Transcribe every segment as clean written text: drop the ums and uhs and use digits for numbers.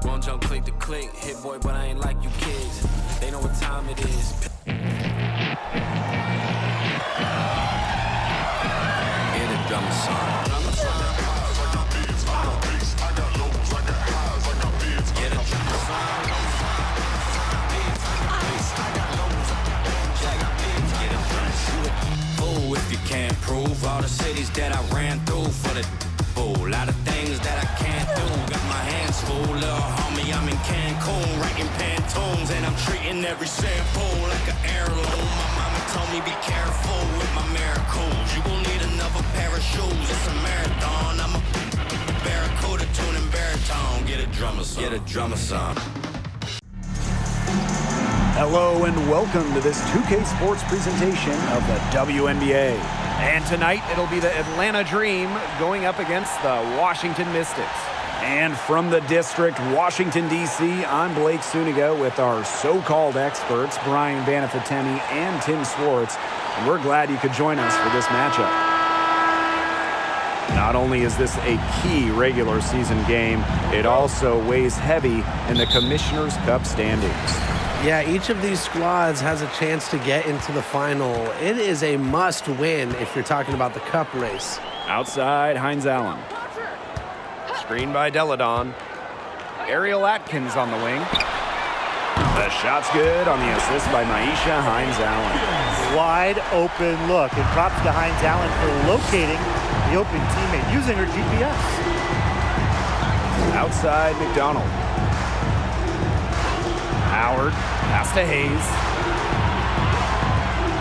Won't jump click to click. Hit boy, but I ain't like you kids. They know what time it is. Get a drum song. Get a drum song. Oh, if you can't prove all the cities that I ran through for the lot of things that I can't do. Got my hands full, little homie, I'm in Cancun, writing Pantones, and I'm treating every sample like an heirloom. My mama told me be careful with my miracles. You gon' need another pair of shoes. It's a marathon. I'm a barracuda tuning baritone. Get a drummer song. Get a drummer song. Hello and welcome to this 2K Sports presentation of the WNBA. And tonight it'll be the Atlanta Dream going up against the Washington Mystics. And from the district, Washington, D.C., I'm Blake Suniga with our so-called experts, Brian Banafitemi and Tim Swartz. And we're glad you could join us for this matchup. Not only is this a key regular season game, it also weighs heavy in the Commissioner's Cup standings. Yeah, each of these squads has a chance to get into the final. It is a must-win if you're talking about the cup race. Outside, Hines Allen. Screen by Deladon. Ariel Atkins on the wing. The shot's good on the assist by Maisha Hines Allen. Wide open look. And props to Hines Allen for locating the open teammate using her GPS. Outside, McDonald. Howard, pass to Hayes.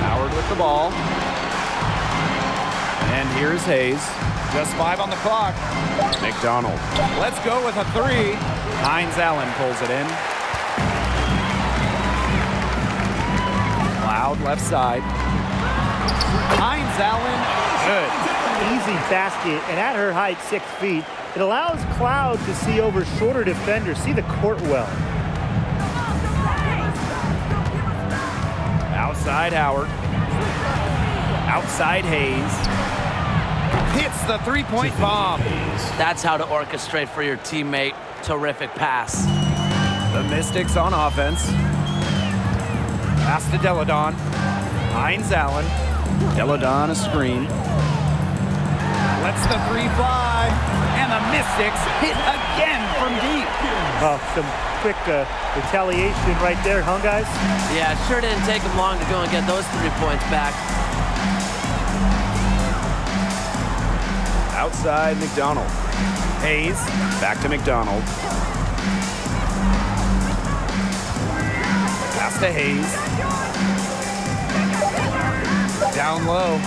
Howard with the ball. And here's Hayes. Just 5 on the clock. McDonald. Let's go with a 3. Hines Allen pulls it in. Cloud left side. Hines Allen, good. Easy basket, and at her height, 6 feet, it allows Cloud to see over shorter defenders, see the court well. Outside Howard. Outside Hayes. Hits the three-point bomb. That's how to orchestrate for your teammate. Terrific pass. The Mystics on offense. Pass to Deladon. Hines Allen. Deladon a screen. Lets the 3 fly. And the Mystics hit again from deep. Oh, some quick retaliation right there, huh, guys? Yeah, it sure didn't take them long to go and get those 3 points back. Outside McDonald. Hayes, back to McDonald. Pass to Hayes. Down low.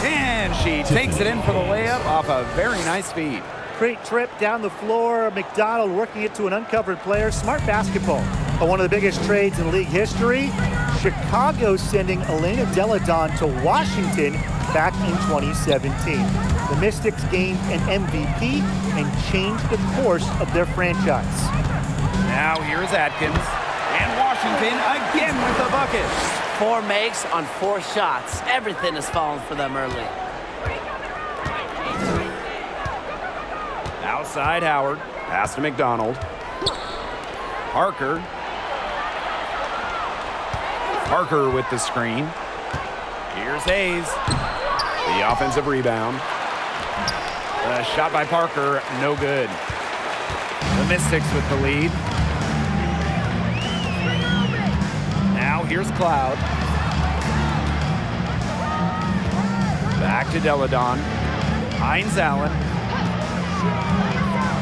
And she takes it in for the layup off a very nice feed. Great trip down the floor. McDonald working it to an uncovered player. Smart basketball. One of the biggest trades in league history. Chicago sending Elena Deladon to Washington back in 2017. The Mystics gained an MVP and changed the course of their franchise. Now here's Atkins. And Washington again with the bucket. 4 makes on 4 shots. Everything has fallen for them early. Outside Howard. Pass to McDonald. Parker. Parker with the screen. Here's Hayes. The offensive rebound. The shot by Parker, no good. The Mystics with the lead. Now here's Cloud. Back to Deladon. Hines Allen.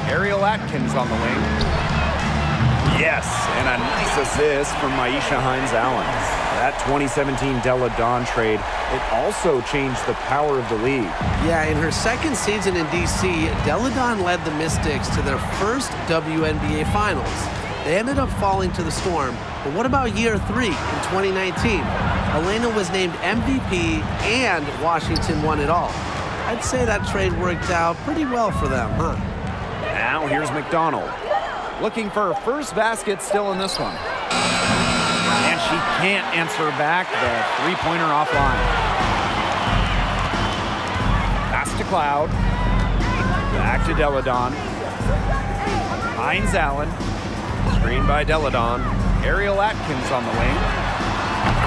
Ariel Atkins on the wing. Yes, and a nice assist from Maisha Hines Allen. That 2017 Deladon trade, it also changed the power of the league. Yeah, in her second season in D.C., Deladon led the Mystics to their first WNBA Finals. They ended up falling to the Storm, but what about year 3 in 2019? Elena was named MVP and Washington won it all. I'd say that trade worked out pretty well for them, huh? Now here's McDonald. Looking for her first basket still in this one. And she can't answer back the three-pointer offline. Pass to Cloud. Back to Deladon. Hines Allen. Screen by Deladon. Ariel Atkins on the wing.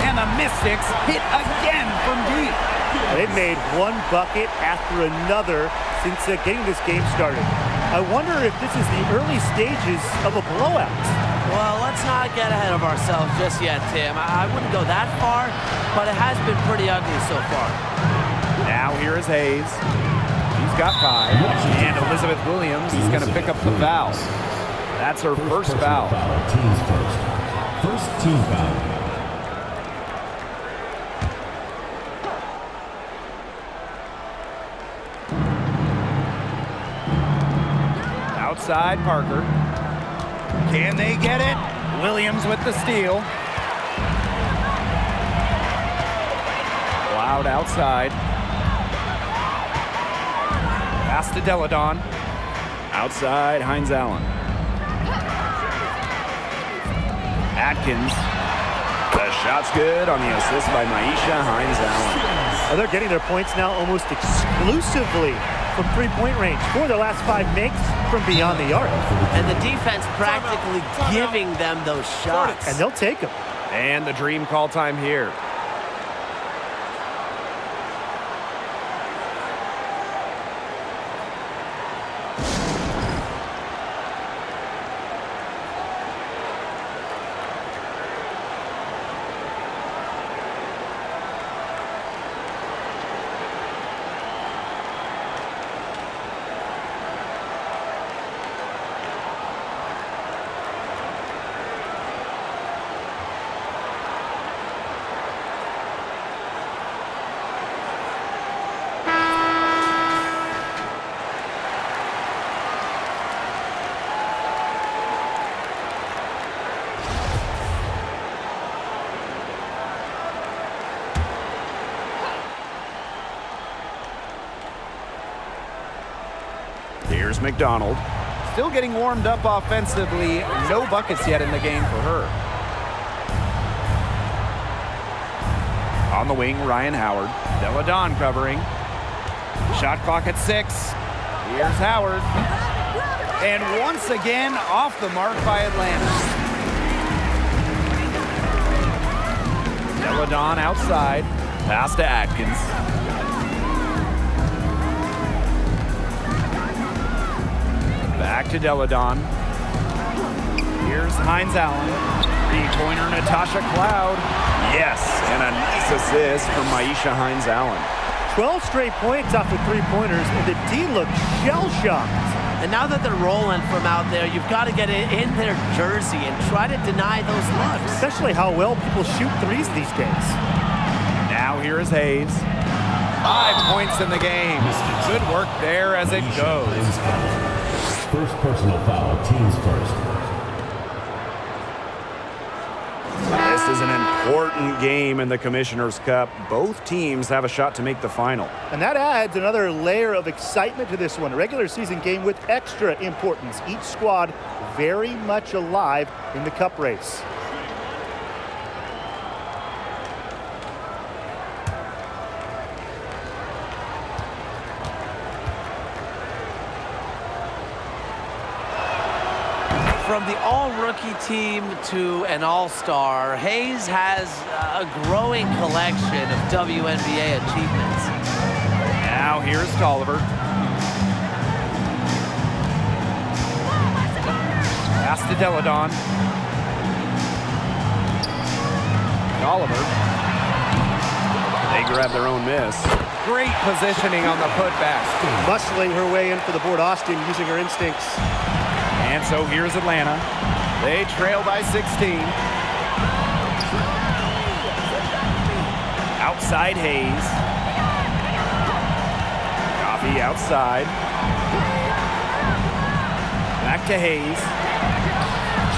And the Mystics hit again from deep. They've made one bucket after another since getting this game started. I wonder if this is the early stages of a blowout. Well, let's not get ahead of ourselves just yet, Tim. I wouldn't go that far, but it has been pretty ugly so far. Now here is Hayes. She's got 5. And Elizabeth Williams is going to pick up the foul. That's her first foul. Teams first. First team foul. Outside Parker. Can they get it? Williams with the steal. Loud outside. Pass to Deladon. Outside Hines Allen. Atkins. The shot's good on the assist by Maisha Hines Allen. Well, they're getting their points now almost exclusively from three-point range. 4 of their last 5 makes from beyond the arc. And the defense practically giving them those shots. And they'll take them. And the dream call time here. Here's McDonald. Still getting warmed up offensively. No buckets yet in the game for her. On the wing, Ryan Howard. Deladon covering. Shot clock at 6. Here's Howard. And once again, off the mark by Atlanta. Deladon outside. Pass to Atkins. Back to Deladon. Here's Hines Allen. 3-pointer Natasha Cloud. Yes, and a nice assist from Maisha Hines Allen. 12 straight points off the 3-pointers, and the D looked shell-shocked. And now that they're rolling from out there, you've got to get it in their jersey and try to deny those looks. Especially how well people shoot threes these days. Now here is Hayes. 5 points in the game. Good work there as it goes. First personal foul, teams first. This is an important game in the Commissioner's Cup. Both teams have a shot to make the final. And that adds another layer of excitement to this one. A regular season game with extra importance. Each squad very much alive in the cup race. From the all-rookie team to an all-star, Hayes has a growing collection of WNBA achievements. Now here's Tolliver. Pass to Deladon. Tolliver. They grab their own miss. Great positioning on the putback. Muscling her way in for the board. Austin using her instincts. And so here's Atlanta. They trail by 16. Outside Hayes. Coffee outside. Back to Hayes.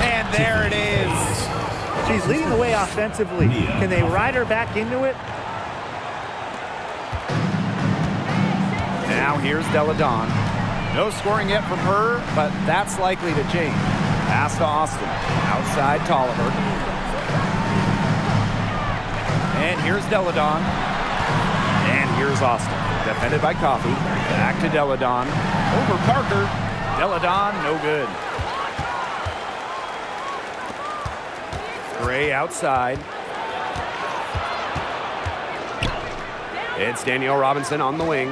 And there it is. She's leading the way offensively. Can they ride her back into it? Now here's Deladon. No scoring yet from her, but that's likely to change. Pass to Austin. Outside Tolliver. And here's Deladon. And here's Austin. Defended by Coffee. Back to Deladon. Over Parker. Deladon, no good. Gray outside. It's Danielle Robinson on the wing.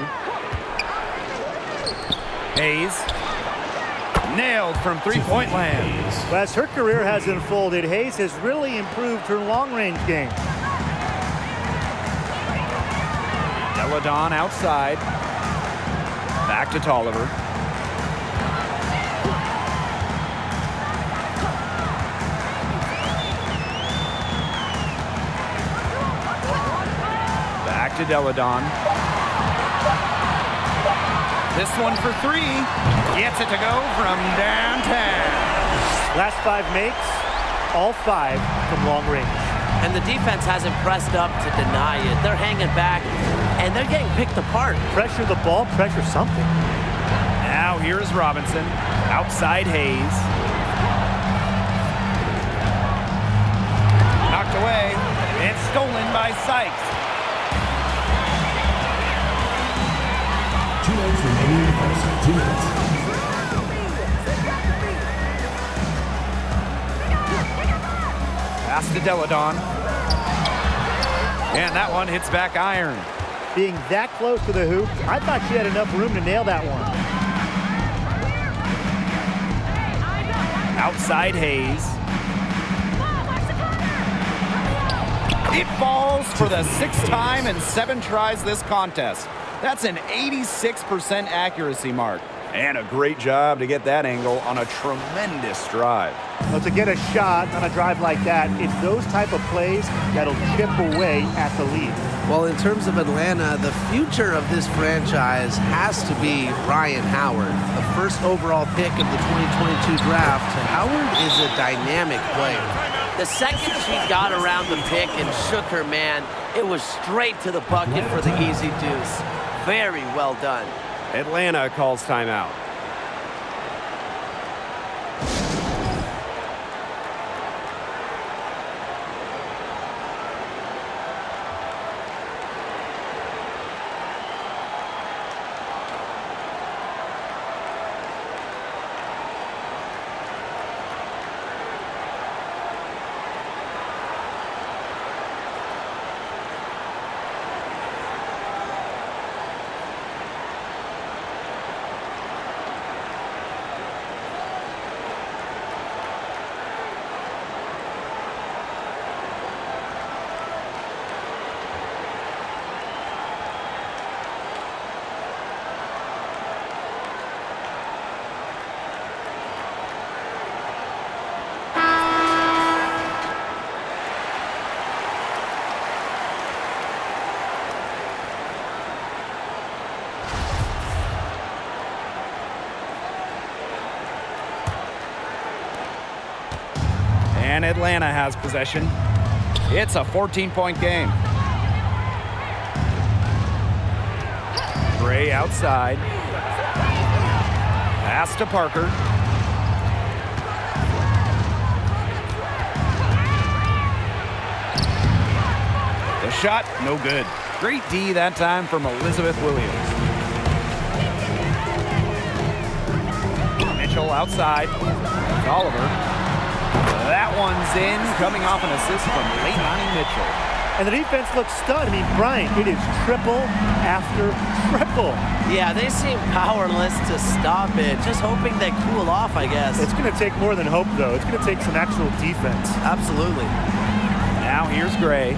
Hayes. Nailed from three-point land. Well, as her career has unfolded, Hayes has really improved her long-range game. Deladon outside. Back to Tolliver. Back to Deladon. This one for three. Gets it to go from downtown. Last 5 makes, all 5 from long range. And the defense hasn't pressed up to deny it. They're hanging back, and they're getting picked apart. Pressure the ball, pressure something. Now here's Robinson. Outside Hayes. Knocked away and stolen by Sykes. 2 minutes remaining in the first. 2 minutes. Pass to Deladon. And that one hits back iron. Being that close to the hoop, I thought she had enough room to nail that one. Outside Hayes. It falls for the 6th time in 7 tries this contest. That's an 86% accuracy mark. And a great job to get that angle on a tremendous drive. Well, to get a shot on a drive like that, it's those type of plays that'll chip away at the lead. Well, in terms of Atlanta, the future of this franchise has to be Ryan Howard, the first overall pick of the 2022 draft. Howard is a dynamic player. The second she got around the pick and shook her man, it was straight to the bucket for the easy deuce. Very well done. Atlanta calls timeout. And Atlanta has possession. It's a 14-point game. Gray outside. Pass to Parker. The shot, no good. Great D that time from Elizabeth Williams. Mitchell outside. Oliver. That one's in, coming off an assist from Leilani Mitchell. And the defense looks stunned. I mean, Brian, it is triple after triple. Yeah, they seem powerless to stop it. Just hoping they cool off, I guess. It's going to take more than hope, though. It's going to take some actual defense. Absolutely. Now here's Gray.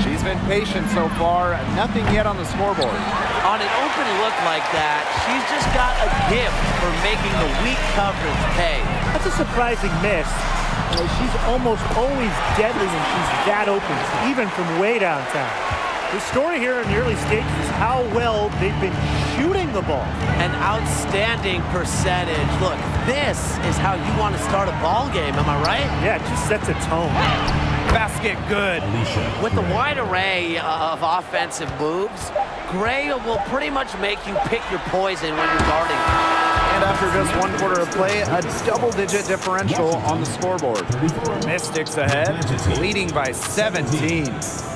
She's been patient so far. Nothing yet on the scoreboard. On an open look like that, she's just got a gift for making the weak coverage pay. That's a surprising miss. She's almost always deadly when she's that open, even from way downtown. The story here in the early stages is how well they've been shooting the ball. An outstanding percentage. Look, this is how you want to start a ball game, am I right? Yeah, it just sets a tone. Basket good. With the wide array of offensive moves, Gray will pretty much make you pick your poison when you're guarding. And after just 1 quarter of play, a double-digit differential on the scoreboard. Mystics ahead, leading by 17.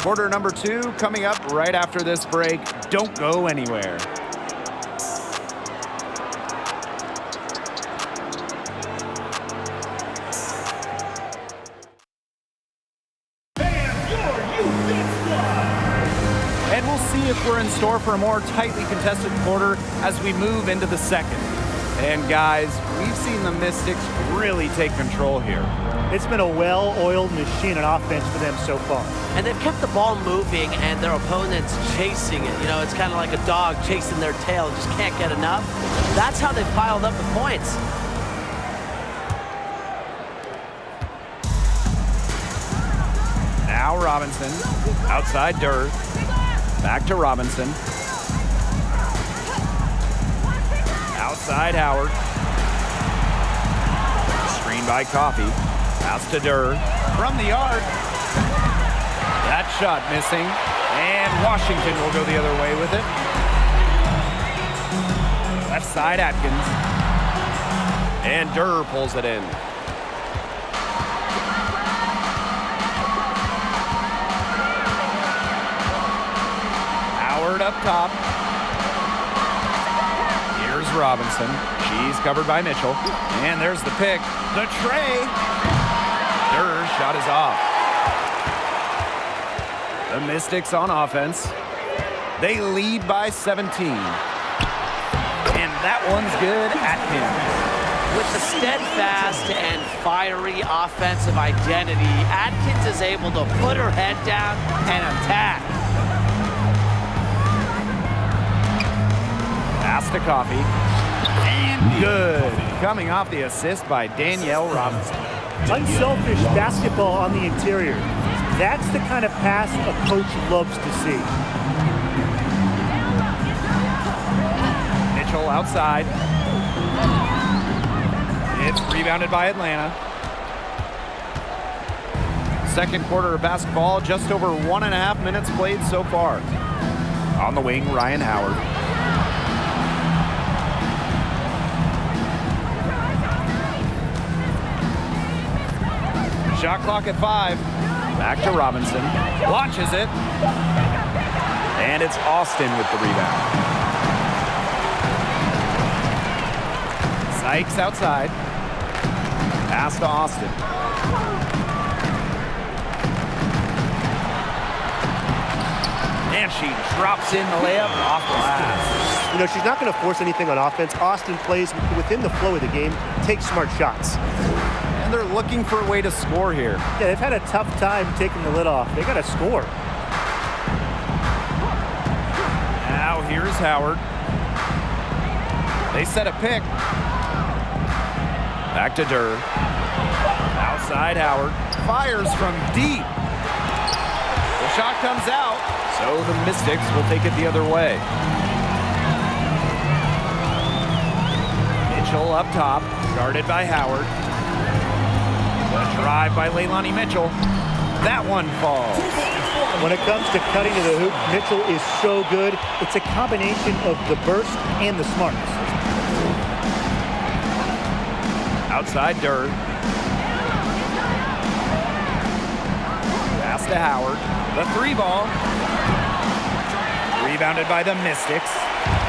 Quarter number 2 coming up right after this break. Don't go anywhere. store for a more tightly contested quarter as we move into the second. And guys, we've seen the Mystics really take control here. It's been a well-oiled machine on offense for them so far. And they've kept the ball moving and their opponents chasing it. You know, it's kind of like a dog chasing their tail, just can't get enough. That's how they've piled up the points. Now Robinson, outside Durr, back to Robinson. Outside Howard. Screen by Coffey. Pass to Durr. From the arc. That shot missing. And Washington will go the other way with it. Left side Atkins. And Durr pulls it in. Howard up top. Here's Robinson. She's covered by Mitchell. And there's the pick. The tray. Durr's shot is off. The Mystics on offense. They lead by 17. And that one's good. Atkins. With the steadfast and fiery offensive identity, Atkins is able to put her head down and attack. Pass to Coffey. And good. Coming off the assist by Danielle Robinson. Unselfish basketball on the interior. That's the kind of pass a coach loves to see. Mitchell outside. It's rebounded by Atlanta. Second quarter of basketball, just over 1.5 minutes played so far. On the wing, Ryan Howard. Shot clock at 5. Back to Robinson. Launches it. And it's Austin with the rebound. Sykes outside. Pass to Austin. And she drops in the layup off glass. You know, she's not going to force anything on offense. Austin plays within the flow of the game, takes smart shots. And they're looking for a way to score here. Yeah, they've had a tough time taking the lid off. They got to score. Now here's Howard. They set a pick. Back to Durr. Outside Howard. Fires from deep. The shot comes out, so the Mystics will take it the other way. Mitchell up top, guarded by Howard. The drive by Leilani Mitchell. That one falls. When it comes to cutting to the hoop, Mitchell is so good. It's a combination of the burst and the smartness. Outside Durr. Pass to Howard. The 3 ball. Rebounded by the Mystics.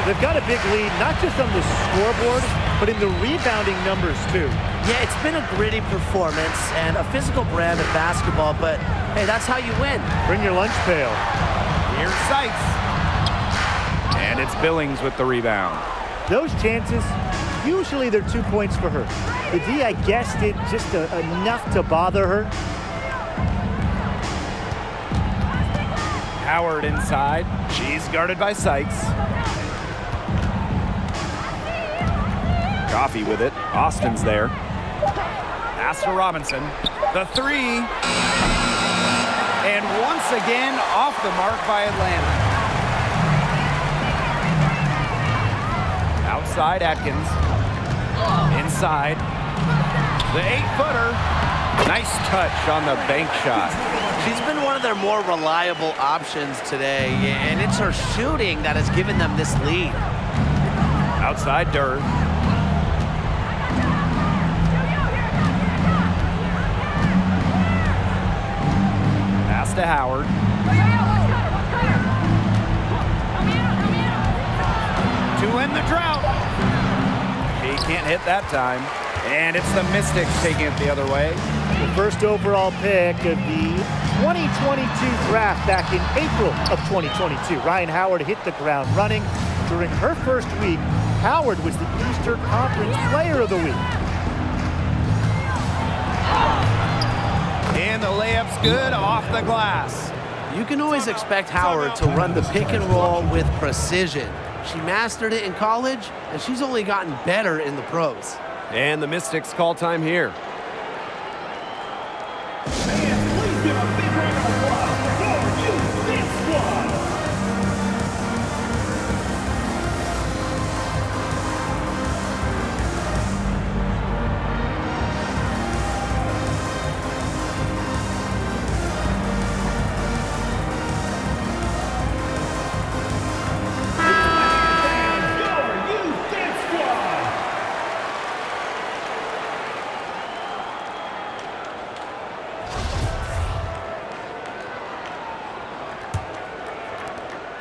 They've got a big lead, not just on the scoreboard, but in the rebounding numbers too. Yeah, it's been a gritty performance and a physical brand of basketball, but hey, that's how you win. Bring your lunch pail. Here's Sykes. And it's Billings with the rebound. Those chances, usually they're 2 points for her. The D, I guess, did just enough to bother her. Howard inside. She's guarded by Sykes. Coffey with it. Austin's there. Pass to Robinson. The 3. And once again, off the mark by Atlanta. Outside Atkins. Inside. The 8-footer. Nice touch on the bank shot. She's been one of their more reliable options today, and it's her shooting that has given them this lead. Outside Durr. Pass to Howard. To end the drought. He can't hit that time. And it's the Mystics taking it the other way. The first overall pick of the 2022 draft back in April of 2022. Ryan Howard hit the ground running. During her first week, Howard was the Eastern Conference Player of the Week. And the layup's good off the glass. You can always expect Howard to run the pick and roll with precision. She mastered it in college, and she's only gotten better in the pros. And the Mystics call time here. Please give a big round of applause for you, Big Squad.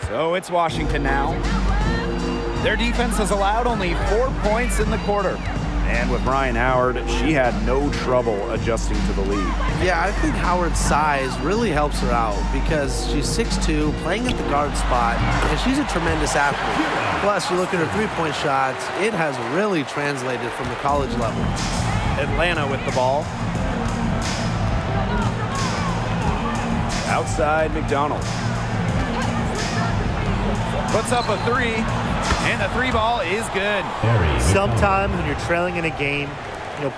So it's Washington now. Their defense has allowed only 4 points in the quarter. And with Ryan Howard, she had no trouble adjusting to the lead. Yeah, I think Howard's size really helps her out because she's 6'2", playing at the guard spot, and she's a tremendous athlete. Plus, you look at her three-point shots, it has really translated from the college level. Atlanta with the ball. Outside McDonald. Puts up a three, and the three ball is good. Sometimes when you're trailing in a game,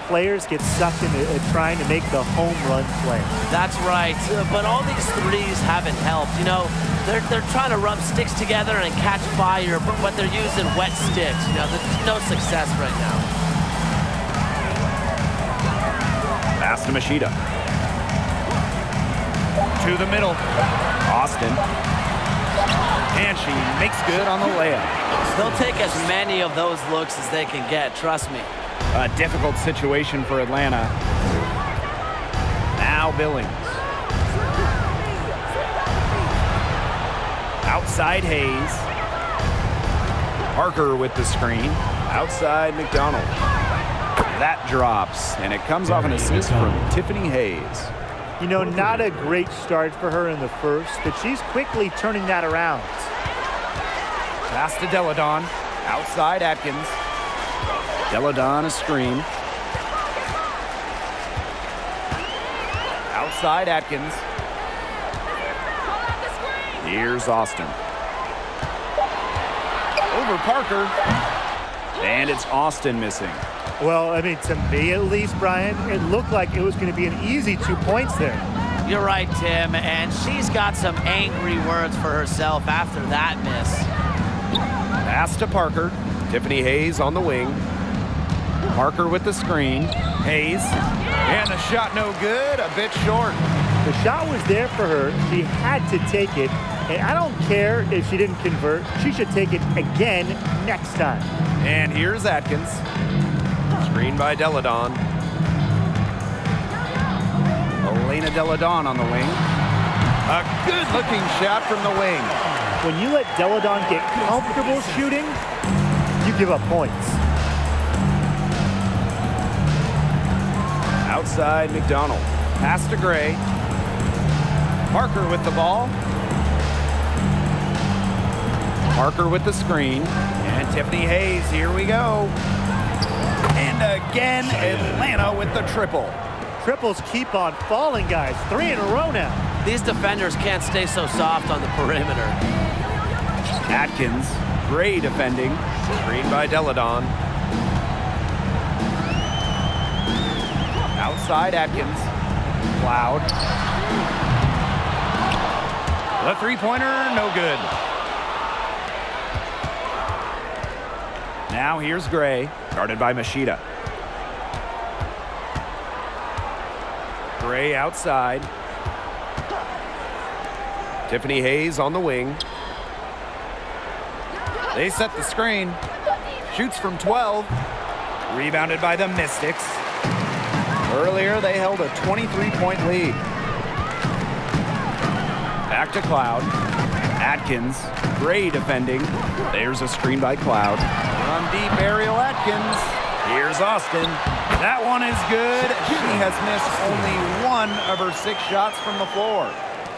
players get sucked into trying to make the home run play. That's right, but all these threes haven't helped. They're trying to rub sticks together and catch fire, but they're using wet sticks. There's no success right now. Pass to Machida. To the middle. Austin. And she makes good on the layup. They'll take as many of those looks as they can get, trust me. A difficult situation for Atlanta. Now Billings. Outside Hayes. Parker with the screen. Outside McDonald. That drops, and it comes off an assist from Tiffany Hayes. Not a great start for her in the first, but she's quickly turning that around. Pass to Deladon. Outside Atkins. Deladon a screen. Outside Atkins. Here's Austin. Over Parker. And it's Austin missing. Well, to me at least, Brian, it looked like it was going to be an easy 2 points there. You're right, Tim, and she's got some angry words for herself after that miss. Pass to Parker. Tiffany Hayes on the wing. Parker with the screen. Hayes. And the shot no good, a bit short. The shot was there for her. She had to take it. And I don't care if she didn't convert. She should take it again next time. And here's Atkins. Screen by Deladon. Elena Deladon on the wing. A good-looking shot from the wing. When you let Deladon get comfortable shooting, you give up points. Outside McDonald. Pass to Gray. Parker with the ball. Parker with the screen. And Tiffany Hayes, here we go. And again, Atlanta with the triple. Triples keep on falling, guys. 3 in a row now. These defenders can't stay so soft on the perimeter. Atkins, Gray defending. Screen by Deladon. Outside Atkins. Cloud. The three-pointer, no good. Now here's Gray, guarded by Machida. Gray outside. Tiffany Hayes on the wing. They set the screen. Shoots from 12. Rebounded by the Mystics. Earlier, they held a 23-point lead. Back to Cloud. Atkins. Gray defending. There's a screen by Cloud. From deep, Ariel Atkins. Here's Austin. That one is good. She has missed only 1 of her 6 shots from the floor.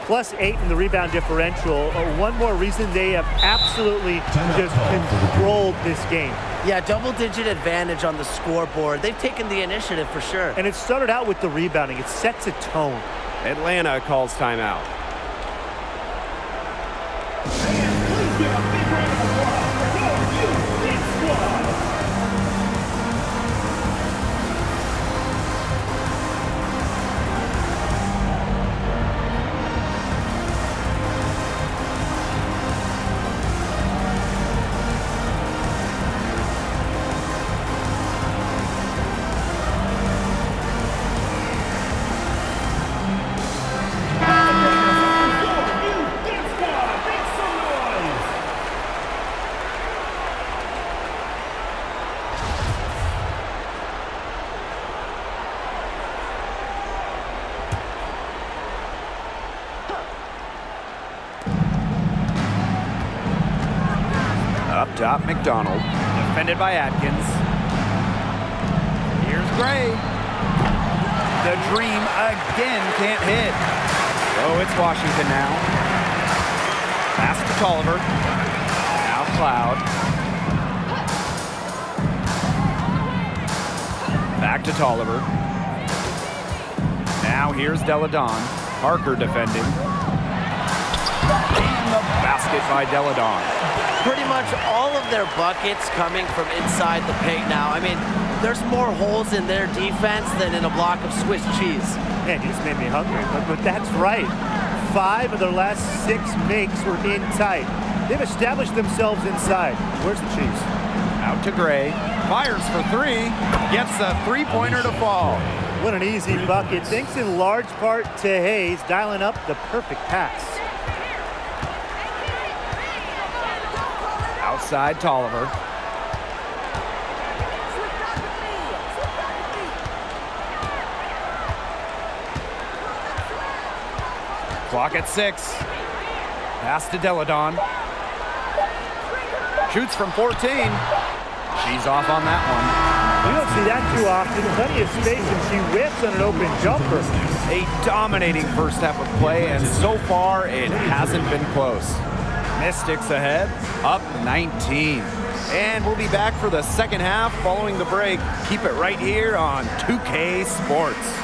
+8 in the rebound differential. One more reason they have absolutely just controlled this game. Yeah, double-digit advantage on the scoreboard. They've taken the initiative for sure. And it started out with the rebounding. It sets a tone. Atlanta calls timeout. Please give a big round of applause for your squad. Up top, McDonald. Defended by Atkins. Here's Gray. The Dream again can't hit. Oh, it's Washington now. Pass to Tolliver. Now Cloud. Back to Tolliver. Now here's Deladon. Parker defending. And the basket by Deladon. Pretty much all of their buckets coming from inside the paint now. I mean, there's more holes in their defense than in a block of Swiss cheese. Man, you just made me hungry, but that's right. 5 of their last 6 makes were in tight. They've established themselves inside. Where's the cheese? Out to Gray. Fires for 3. Gets a 3-pointer to fall. What an easy bucket. Thanks in large part to Hayes dialing up the perfect pass. Outside Tolliver. Clock at 6. Pass to Deladon. Shoots from 14. She's off on that one. You don't see that too often. Plenty of space, and she whips on an open jumper. A dominating first half of play, and so far it hasn't been close. Mystics ahead, up 19. And we'll be back for the second half following the break. Keep it right here on 2K Sports.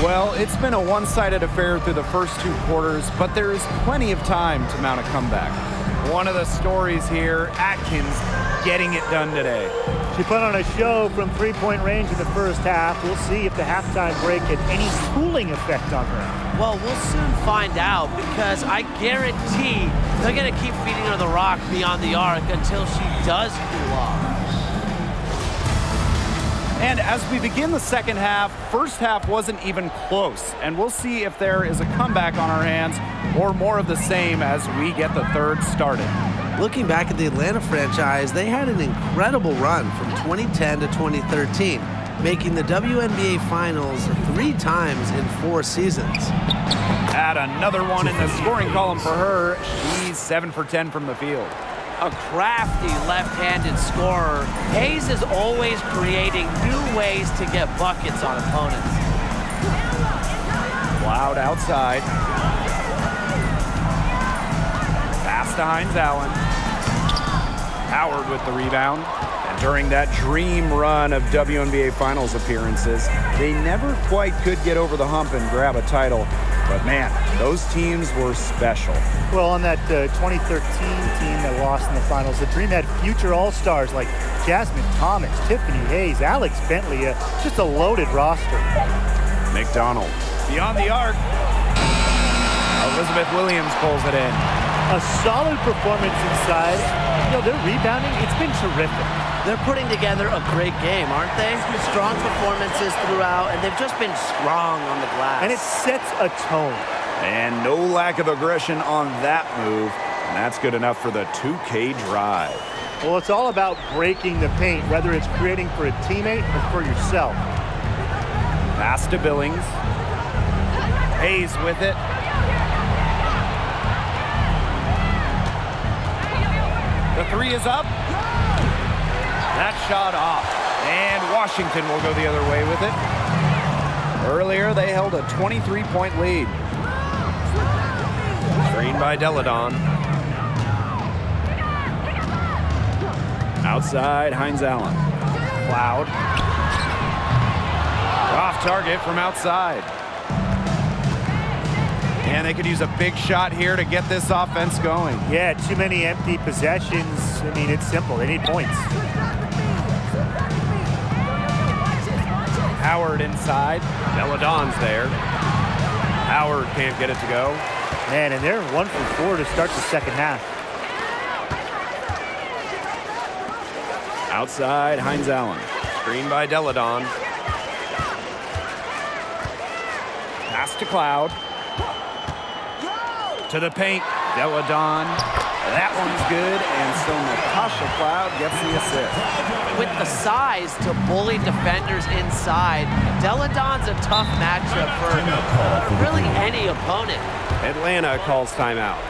Well, it's been a one-sided affair through the first 2 quarters, but there is plenty of time to mount a comeback. One of the stories here, Atkins getting it done today. She put on a show from three-point range in the first half. We'll see if the halftime break had any cooling effect on her. Well, we'll soon find out, because I guarantee they're going to keep feeding her the rock beyond the arc until she does cool off. And as we begin the second half, first half wasn't even close. And we'll see if there is a comeback on our hands or more of the same as we get the third started. Looking back at the Atlanta franchise, they had an incredible run from 2010 to 2013, making the WNBA Finals 3 times in 4 seasons. Add another one in the scoring column for her. She's 7 for 10 from the field. A crafty left-handed scorer, Hayes is always creating new ways to get buckets on opponents. Cloud outside. Pass to Hines Allen. Howard with the rebound. And during that dream run of WNBA Finals appearances, they never quite could get over the hump and grab a title. But man, those teams were special. Well, on that 2013 team that lost in the finals, the Dream had future All-Stars like Jasmine Thomas, Tiffany Hayes, Alex Bentley, just a loaded roster. McDonald beyond the arc. Elizabeth Williams pulls it in. A solid performance inside. You know, their rebounding, it's been terrific. They're putting together a great game, aren't they? Strong performances throughout, and they've just been strong on the glass. And it sets a tone. And no lack of aggression on that move. And that's good enough for the 2K drive. Well, it's all about breaking the paint, whether it's creating for a teammate or for yourself. Pass to Billings. Hayes with it. The 3 is up. That shot off. And Washington will go the other way with it. Earlier, they held a 23-point lead. Screen by Deladon. Outside, Hines Allen. Cloud. Off target from outside. And they could use a big shot here to get this offense going. Yeah, too many empty possessions. I mean, it's simple. They need points. Howard inside. Deladon's there. Howard can't get it to go. Man, and they're 1 for 4 to start the second half. Outside, Hines Allen. Screen by Deladon. Pass to Cloud. To the paint. Deladon. That one's good, and so Natasha Cloud gets the assist. With the size to bully defenders inside, Deladon's a tough matchup for really any opponent. Atlanta calls timeout.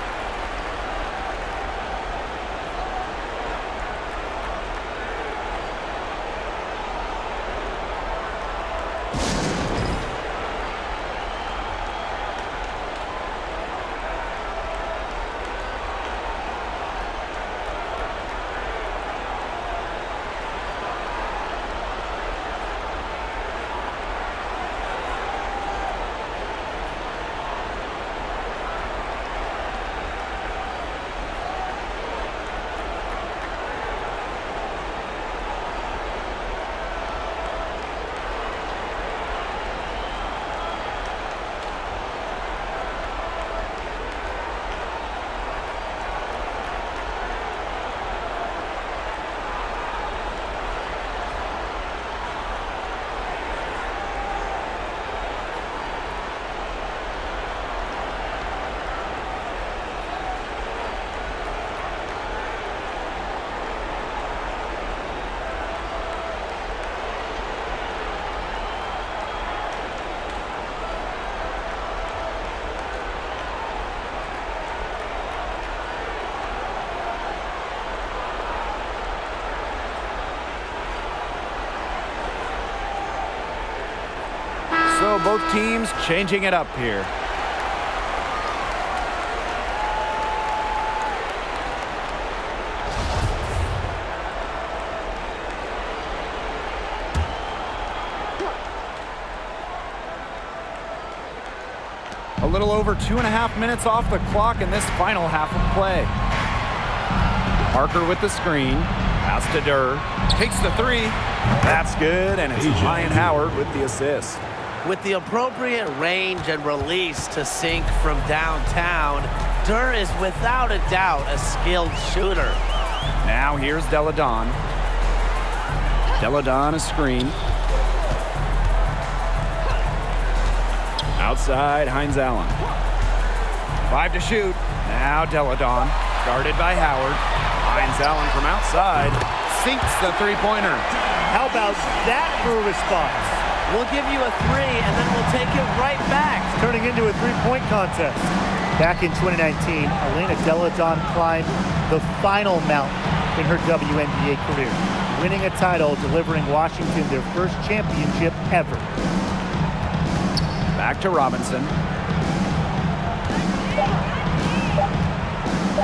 So both teams changing it up here. little over 2.5 minutes off the clock in this final half of play. Parker with the screen. Pass to Durr. Takes the three. That's good, and it's Ryan Howard with the assist. With the appropriate range and release to sink from downtown, Durr is without a doubt a skilled shooter. Now here's Deladon. Deladon a screen. Outside, Hines Allen. 5 to shoot. Now Deladon, guarded by Howard. Hines Allen from outside, sinks the three-pointer. How about that for a response? We'll give you a three, and then we'll take it right back. Turning into a three-point contest. Back in 2019, Elena Deladon climbed the final mountain in her WNBA career, winning a title, delivering Washington their first championship ever. Back to Robinson.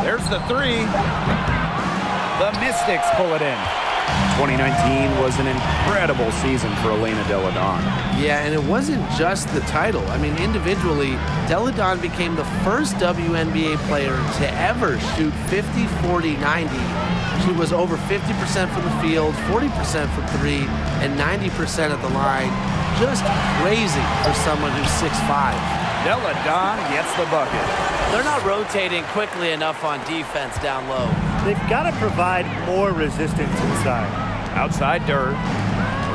There's the three. The Mystics pull it in. 2019 was an incredible season for Elena Deladon. Yeah, and it wasn't just the title. I mean, individually, Deladon became the first WNBA player to ever shoot 50, 40, 90. She was over 50% from the field, 40% from three, and 90% at the line. Just crazy for someone who's 6'5". Deladon gets the bucket. They're not rotating quickly enough on defense down low. They've got to provide more resistance inside. Outside Durr.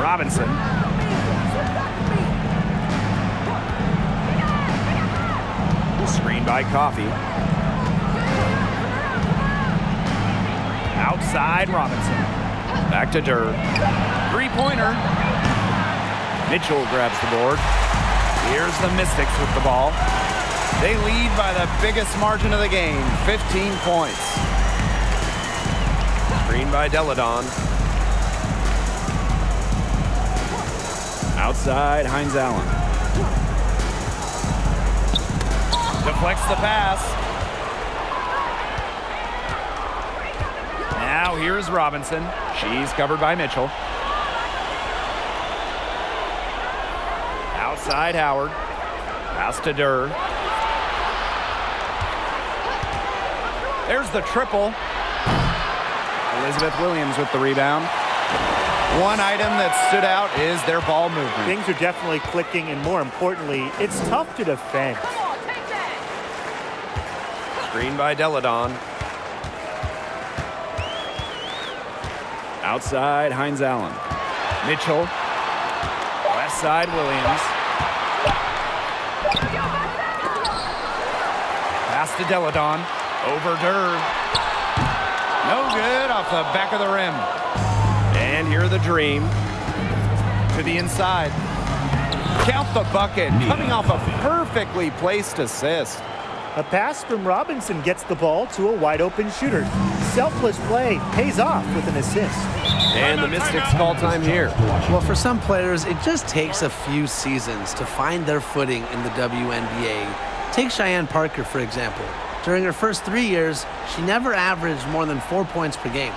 Robinson. Screen by Coffey. Outside Robinson. Back to Durr. Three-pointer. Mitchell grabs the board. Here's the Mystics with the ball. They lead by the biggest margin of the game, 15 points. Screen by Deladon. Outside, Hines Allen. Deflects the pass. Now here's Robinson. She's covered by Mitchell. Outside Howard. Pass to Durr. There's the triple. Elizabeth Williams with the rebound. One item that stood out is their ball movement. Things are definitely clicking, and more importantly, it's tough to defend. Screen by Deladon. Outside, Hines Allen. Mitchell. Left side, Williams. Pass to Deladon. Over Durr. No good, off the back of the rim. And here the Dream. To the inside. Count the bucket, coming off a perfectly placed assist. A pass from Robinson gets the ball to a wide-open shooter. Selfless play pays off with an assist. And the Mystics call time here. Well, for some players, it just takes a few seasons to find their footing in the WNBA. Take Cheyenne Parker, for example. During her first 3 years, she never averaged more than 4 points per game.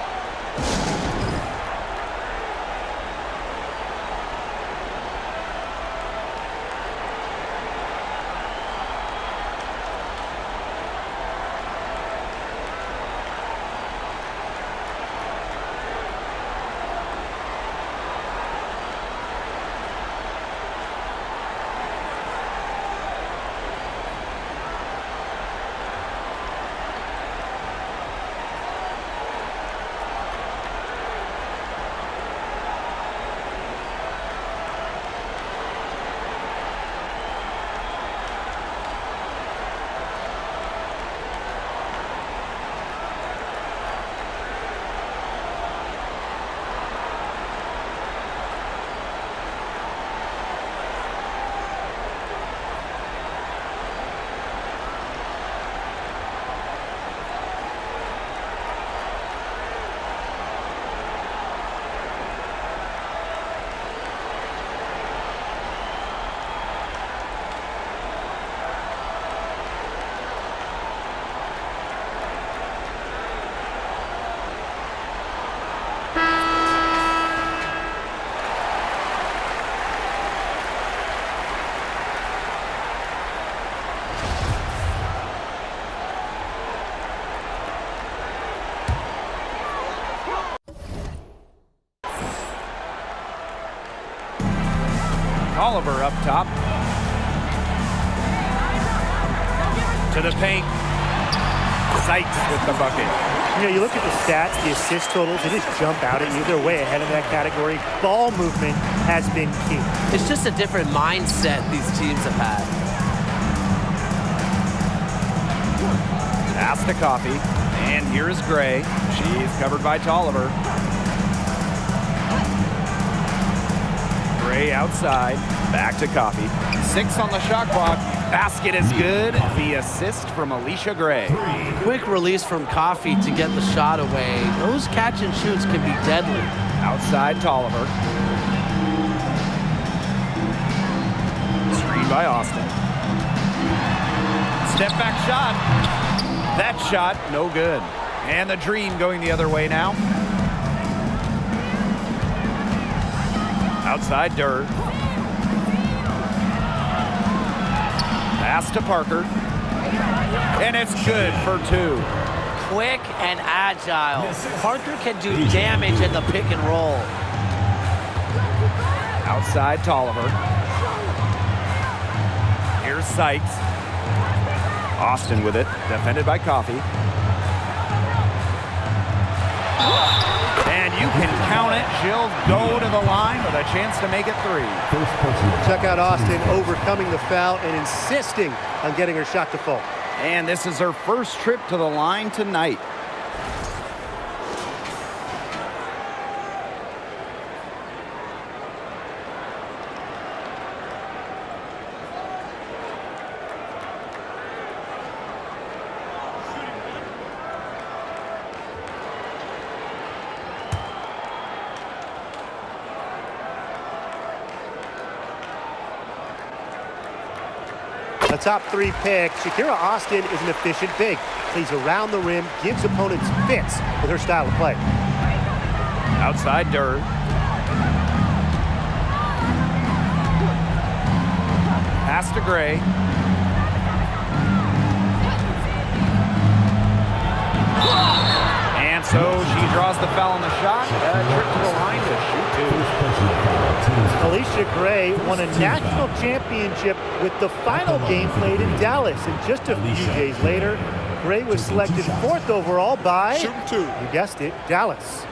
Oliver up top. To the paint. Sykes with the bucket. You know, you look at the stats, the assist totals, they just jump out at you. They're way ahead of that category. Ball movement has been key. It's just a different mindset these teams have had. Pass to Coffee. And here is Gray. She's covered by Tolliver. Gray outside. Back to Coffee. 6 on the shot clock. Basket is good. The assist from Alicia Gray. Quick release from Coffee to get the shot away. Those catch and shoots can be deadly. Outside Tolliver. Screen by Austin. Step back shot. That shot, no good. And the Dream going the other way now. Outside Durr. Pass to Parker. And it's good for 2. Quick and agile. Parker can do damage in the pick and roll. Outside Tolliver. Here's Sykes. Austin with it. Defended by Coffee. And you can count it. She'll go to the line with a chance to make it 3. Check out Austin overcoming the foul and insisting on getting her shot to fall. And this is her first trip to the line tonight. A top 3 pick, Shakira Austin is an efficient big. Plays around the rim, gives opponents fits with her style of play. Outside Durr. Pass to Gray. And so she draws the foul on the shot. A trip to the line to shoot 2. Alicia Gray won a national championship with the final game played in Dallas. And just a few days later, Gray was selected 4th overall by, you guessed it, Dallas.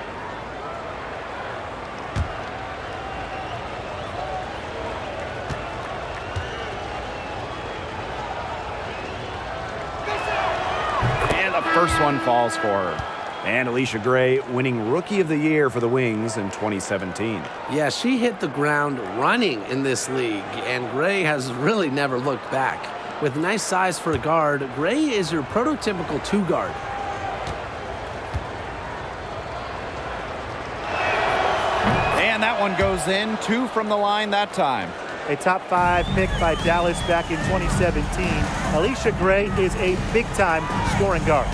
And the first one falls for her. And Alicia Gray winning Rookie of the Year for the Wings in 2017. Yeah, she hit the ground running in this league, and Gray has really never looked back. With nice size for a guard, Gray is your prototypical 2 guard. And that one goes in. 2 from the line that time. A top 5 pick by Dallas back in 2017. Alicia Gray is a big-time scoring guard.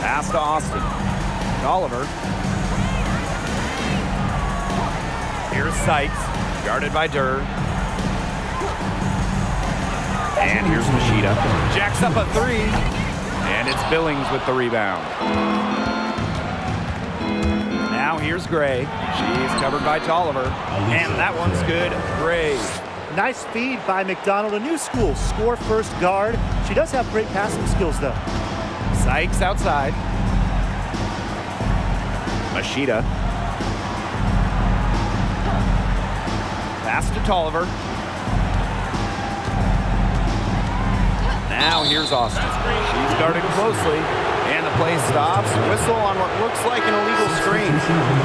Pass to Austin. Oliver. Here's Sykes, guarded by Durr. And here's Machida. Jacks up a 3. And it's Billings with the rebound. Now here's Gray. She's covered by Tolliver. And that one's good. Gray. Nice feed by McDonald, a new school, score first guard. She does have great passing skills, though. Sykes outside. Machida. Pass to Tolliver. Now here's Austin. She's guarded closely, and the play stops. Whistle on what looks like an illegal screen.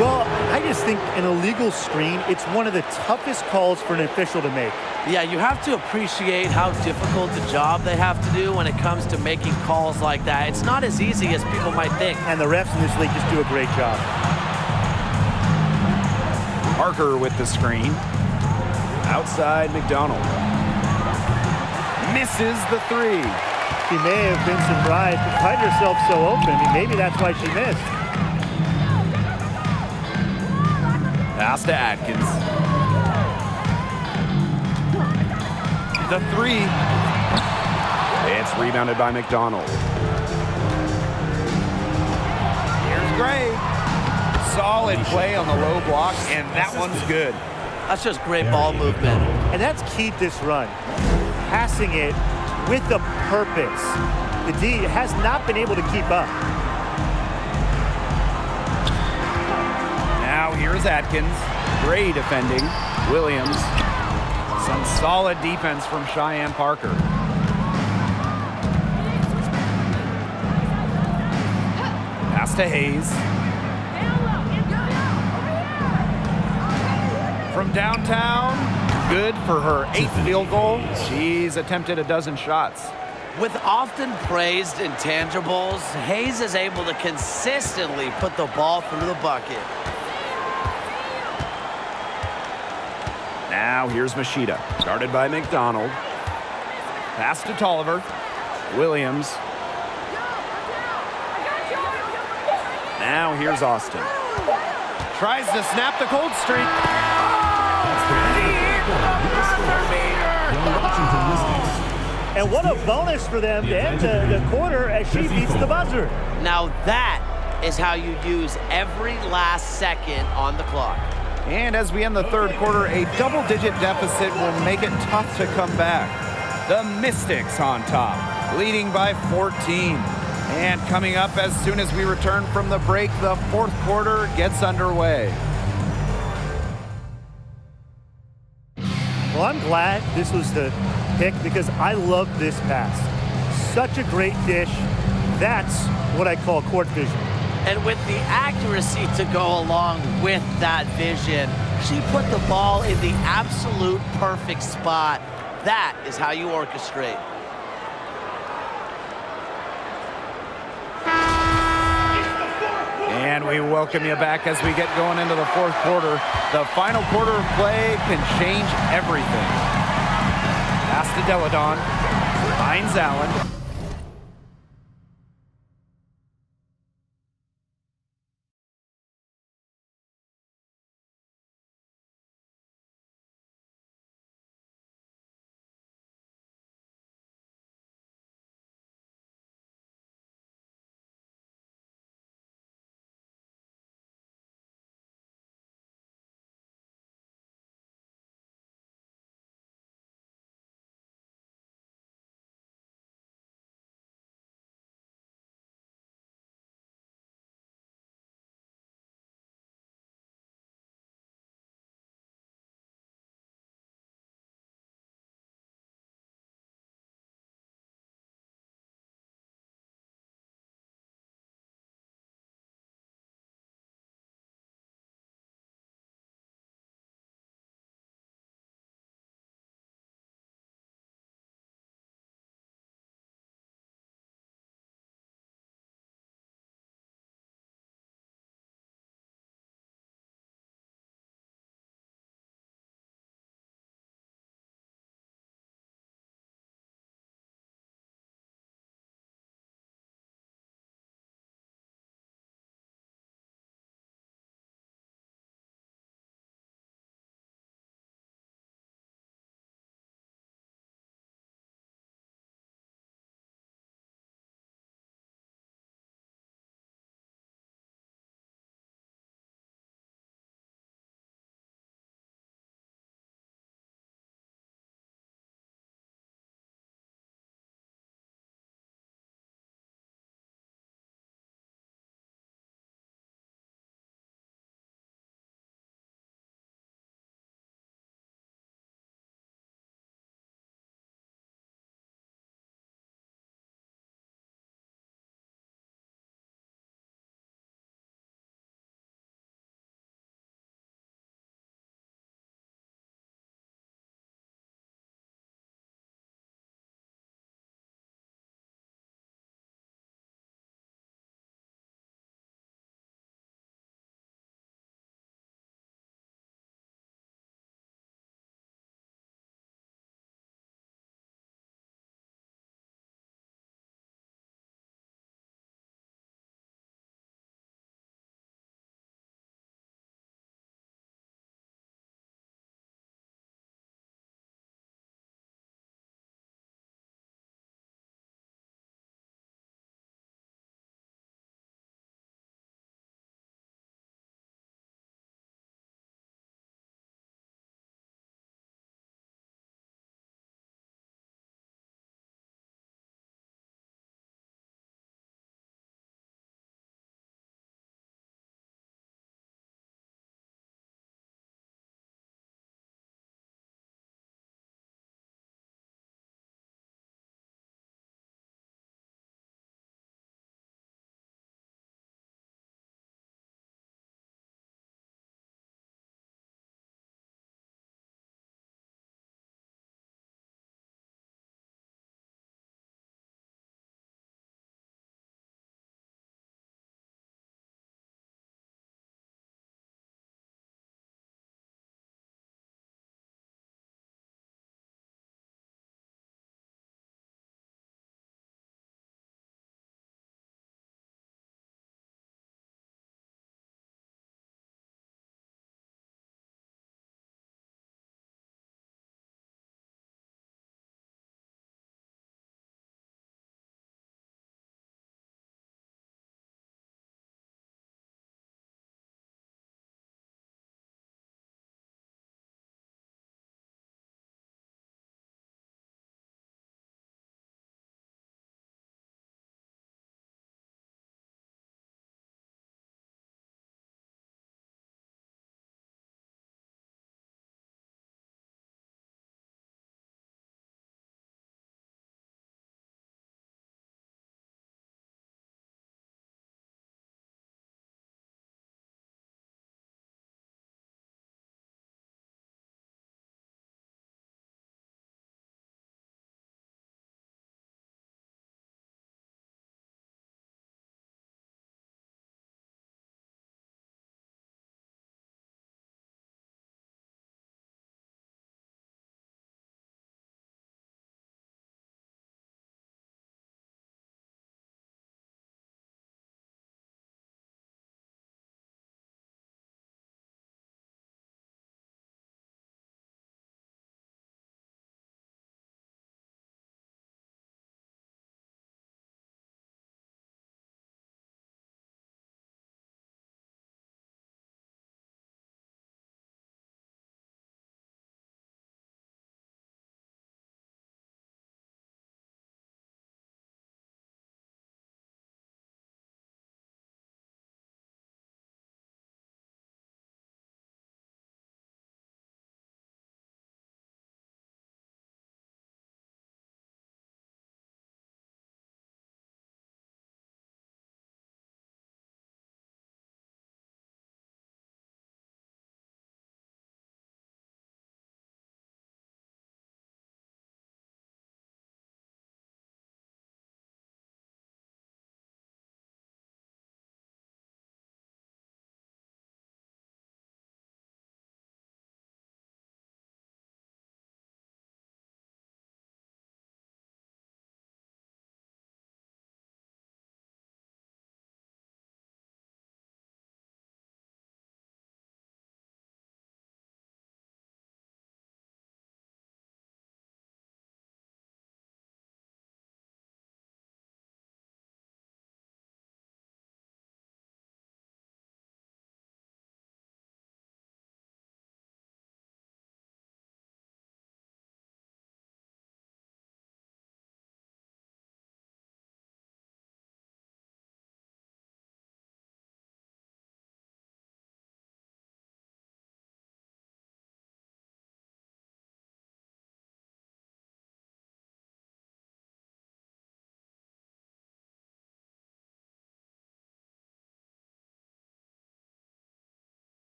Well, I just think an illegal screen, it's one of the toughest calls for an official to make. Yeah, you have to appreciate how difficult the job they have to do when it comes to making calls like that. It's not as easy as people might think. And the refs in this league just do a great job. Parker with the screen. Outside McDonald. Misses the 3. She may have been surprised to find herself so open. I mean, maybe that's why she missed. Pass to Atkins. The 3. It's rebounded by McDonald. Here's Gray. Saw Solid play on the low block, and that one's good. That's just great ball movement. And that's keyed this run. Passing it with a purpose. The D has not been able to keep up. Now here's Atkins. Gray defending. Williams. Some solid defense from Cheyenne Parker. Pass to Hayes. From downtown, good for her 8th field goal. She's attempted a dozen shots. With often praised intangibles, Hayes is able to consistently put the ball through the bucket. Now here's Machida, guarded by McDonald. Pass to Tolliver. Williams. Now here's Austin. Tries to snap the cold streak. And what a bonus for them to end the quarter as she beats the buzzer. Now that is how you use every last second on the clock. And as we end the third quarter, a double-digit deficit will make it tough to come back. The Mystics on top, leading by 14. And coming up as soon as we return from the break, the fourth quarter gets underway. Well, I'm glad this was the pick because I love this pass. Such a great dish. That's what I call court vision. And with the accuracy to go along with that vision, she put the ball in the absolute perfect spot. That is how you orchestrate. And we welcome you back as we get going into the fourth quarter. The final quarter of play can change everything. Pass to Deladon. Finds Allen.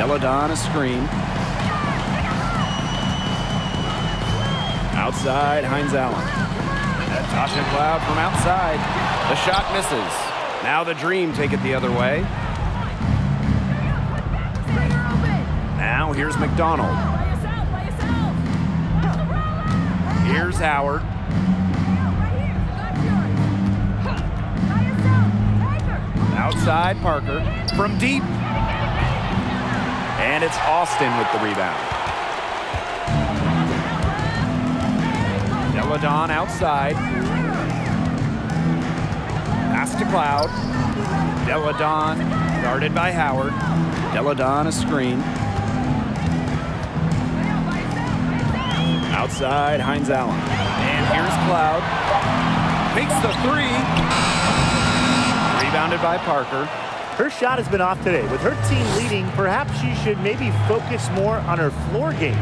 Deladon a screen. Outside, Hines Allen. Natasha Cloud from outside. The shot misses. Now the Dream take it the other way. Now here's McDonald. Here's Howard. Outside, Parker. From deep. And it's Austin with the rebound. Deladon outside. Pass to Cloud. Deladon guarded by Howard. Deladon a screen. Outside, Hines Allen. And here's Cloud. Makes the three. Rebounded by Parker. Her shot has been off today. With her team leading, perhaps she should maybe focus more on her floor game.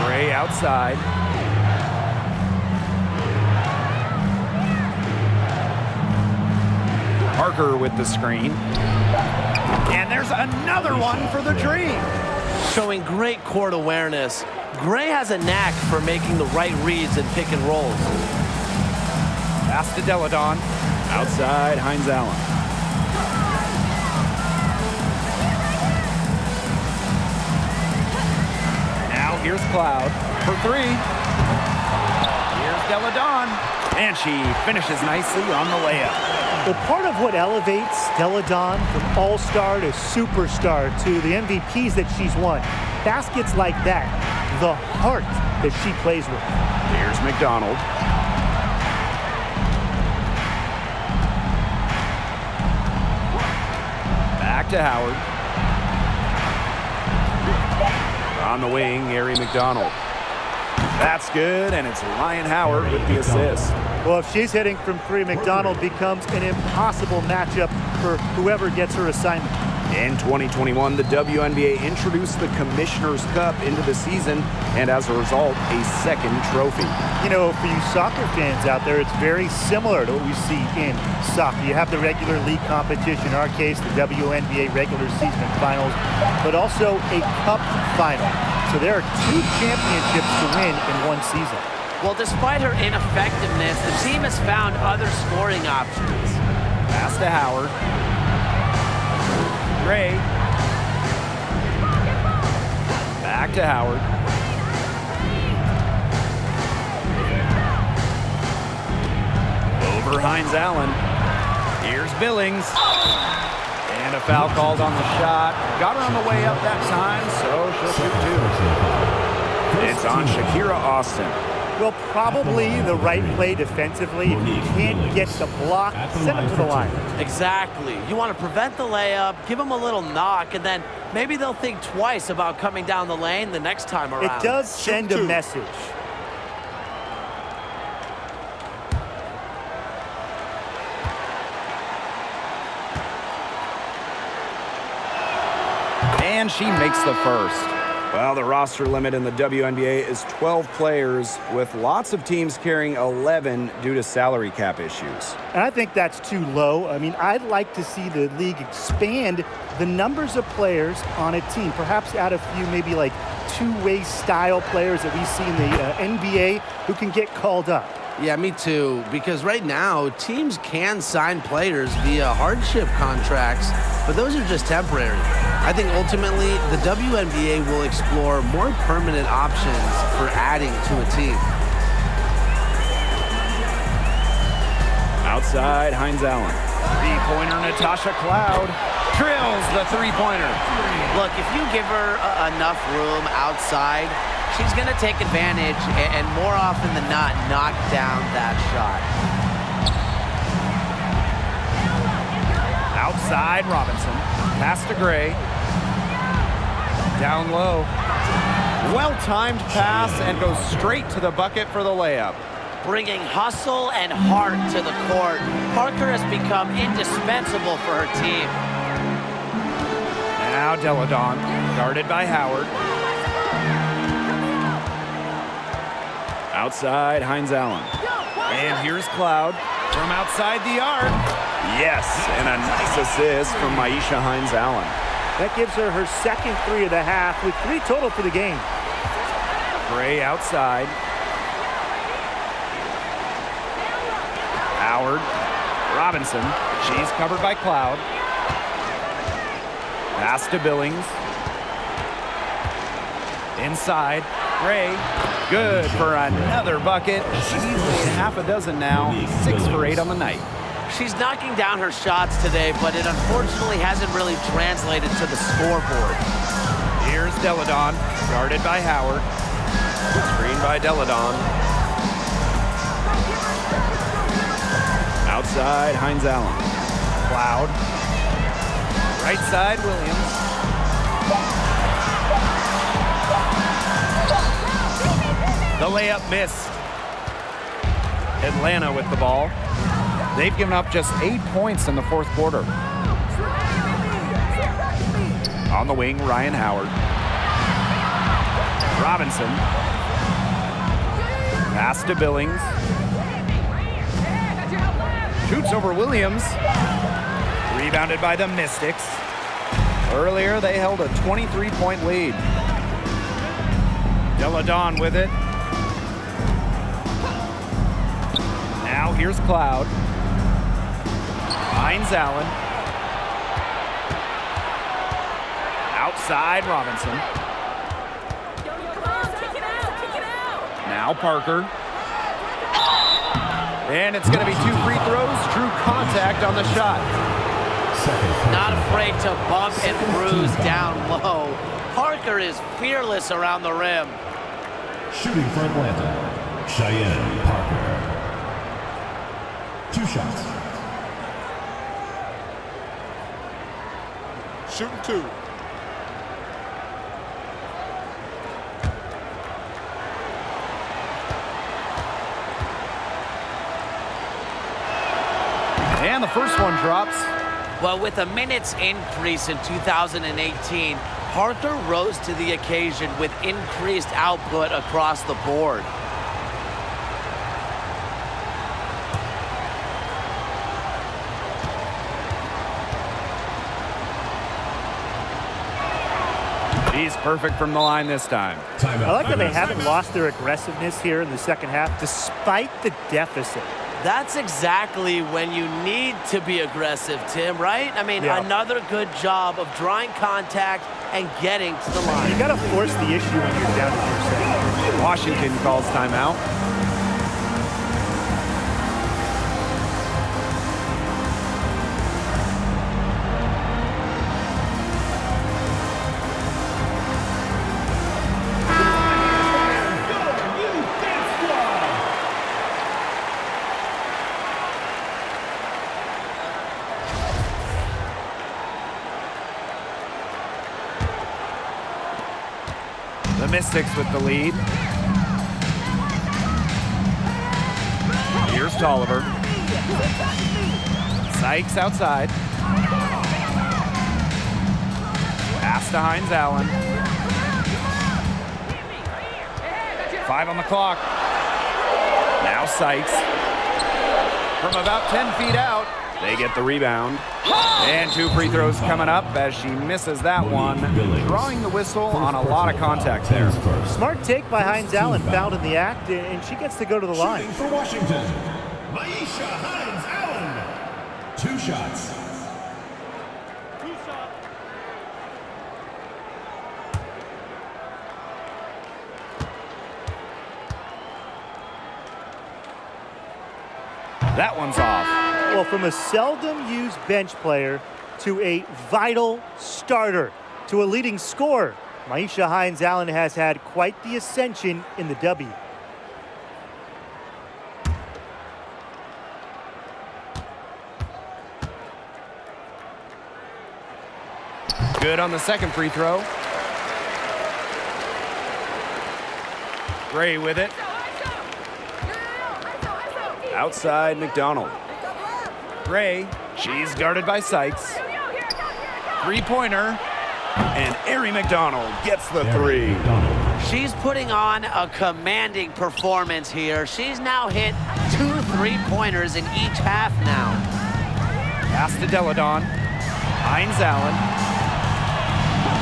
Gray outside. Parker with the screen. And there's another one for the Dream. Showing great court awareness. Gray has a knack for making the right reads and pick and rolls. Pass to Deladon. Outside, Hines Allen. Now here's Cloud for three. Here's Deladon. And she finishes nicely on the layup. Well, part of what elevates Deladon from all-star to superstar to the MVPs that she's won, baskets like that, the heart that she plays with. Here's McDonald. Back to Howard. On the wing, Gary McDonald. That's good, and it's Ryan Howard with the assist. Well, if she's hitting from three, McDonald becomes an impossible matchup for whoever gets her assignment. In 2021, the WNBA introduced the Commissioner's Cup into the season, and as a result, a second trophy. You know, for you soccer fans out there, it's very similar to what we see in soccer. You have the regular league competition, in our case, the WNBA regular season finals, but also a cup final. So there are two championships to win in one season. Well, despite her ineffectiveness, the team has found other scoring options. Pass to Howard. Gray. Back to Howard. Over Hines Allen. Here's Billings. And a foul called on the shot. Got her on the way up that time, so she'll shoot two. It's on Shakira Austin. Well, probably the right play defensively. If you can't get the block, send them to the line. Exactly. You want to prevent the layup, give them a little knock, and then maybe they'll think twice about coming down the lane the next time around. It does send a message. And she makes the first. Well, the roster limit in the WNBA is 12 players, with lots of teams carrying 11 due to salary cap issues. And I think that's too low. I mean, I'd like to see the league expand the numbers of players on a team, perhaps add a few maybe like two-way style players that we see in the NBA who can get called up. Yeah, me too, because right now, teams can sign players via hardship contracts, but those are just temporary. I think ultimately, the WNBA will explore more permanent options for adding to a team. Outside, Hines Allen. Three-pointer, Natasha Cloud. Drills the three-pointer. Look, if you give her enough room outside, she's going to take advantage and more often than not, knock down that shot. Outside, Robinson. Pass to Gray. Down low. Well-timed pass and goes straight to the bucket for the layup. Bringing hustle and heart to the court, Parker has become indispensable for her team. Now Deladon, guarded by Howard. Outside, Hines Allen. And here's Cloud from outside the arc. Yes, and a nice assist from Maisha Hines-Allen. That gives her her second 3 of the half with 3 total for the game. Gray outside. Howard. Robinson. She's covered by Cloud. Pass to Billings. Inside. Gray. Good for another bucket. She's made half a dozen now. 6 for 8 on the night. She's knocking down her shots today, but it unfortunately hasn't really translated to the scoreboard. Here's Deladon, guarded by Howard. Screen by Deladon. Outside, Hines-Allen. Cloud. Right side, Williams. The layup missed. Atlanta with the ball. They've given up just 8 points in the fourth quarter. On the wing, Ryan Howard. Robinson. Pass to Billings. Shoots over Williams. Rebounded by the Mystics. Earlier, they held a 23-point lead. Deladon with it. Now here's Cloud. Hines-Allen. Outside, Robinson. Now Parker. And it's going to be 2 free throws. Drew contact on the shot. Not afraid to bump and bruise down low. Parker is fearless around the rim. Shooting for Atlanta, Cheyenne Parker. 2 shots. Shooting 2. And the first one drops. Well, with a minutes increase in 2018, Parker rose to the occasion with increased output across the board. He's perfect from the line this time. I like that they haven't lost their aggressiveness here in the second half despite the deficit. That's exactly when you need to be aggressive, Tim, right? I mean, another good job of drawing contact and getting to the line. You got to force the issue when you're down to 2 seconds. Washington calls timeout. The Mystics with the lead. Here's Tolliver. Sykes outside. Pass to Hines-Allen. 5 on the clock. Now Sykes. From about 10 feet out, they get the rebound. And 2 free throws coming up as she misses that one, drawing the whistle on a lot of contact there. Smart take by Hines-Allen, fouled in the act, and she gets to go to the line. Shooting for Washington, Maisha Hines-Allen. 2 shots. That one's off. Well, from a seldom used bench player to a vital starter to a leading scorer, Maisha Hines-Allen has had quite the ascension in the W. Good on the second free throw. Gray with it. Outside McDonald. Gray, she's guarded by Sykes. 3-pointer, and Ari McDonald gets the 3. She's putting on a commanding performance here. She's now hit 2 3-pointers in each half now. Pass to Deladon. Hines Allen.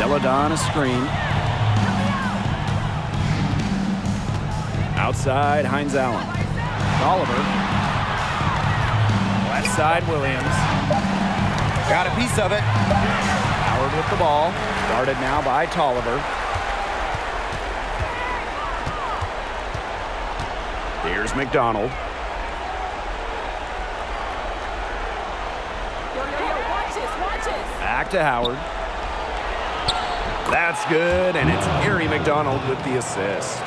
Deladon a screen. Outside, Hines Allen. Oliver. Left side, Williams. Got a piece of it. Howard with the ball. Guarded now by Tolliver. Here's McDonald. Back to Howard. That's good, and it's Gary McDonald with the assist.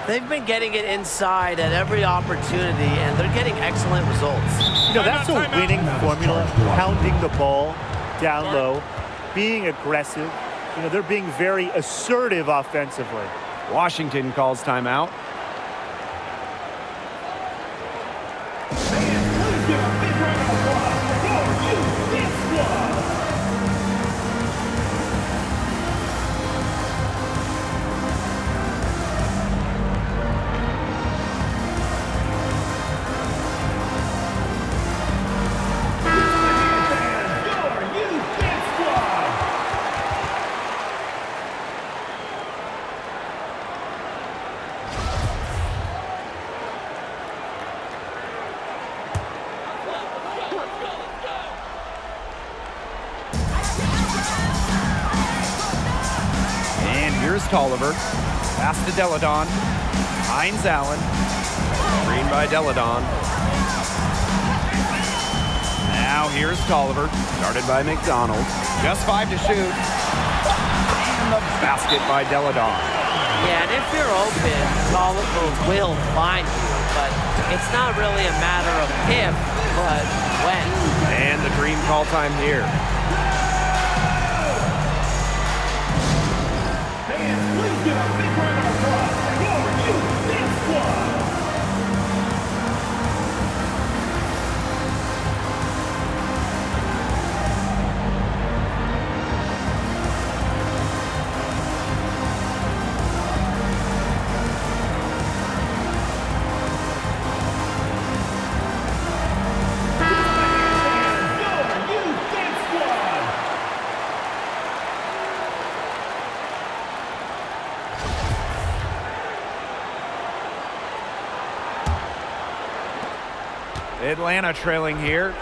They've been getting it inside at every opportunity, and they're getting excellent results. You know, that's a winning formula, pounding the ball down low, being aggressive. You know, they're being very assertive offensively. Washington calls timeout. Fans, please give a big round of applause for you, this squad. Tolliver. Pass to Deladon. Hines Allen. Screen by Deladon. Now here's Tolliver. Started by McDonald. Just 5 to shoot. And the basket by Deladon. Yeah, and if you're open, Tolliver will find you, but it's not really a matter of if, but when. And the Dream call time here. Please give a big round of applause for you, this squad. Atlanta trailing here.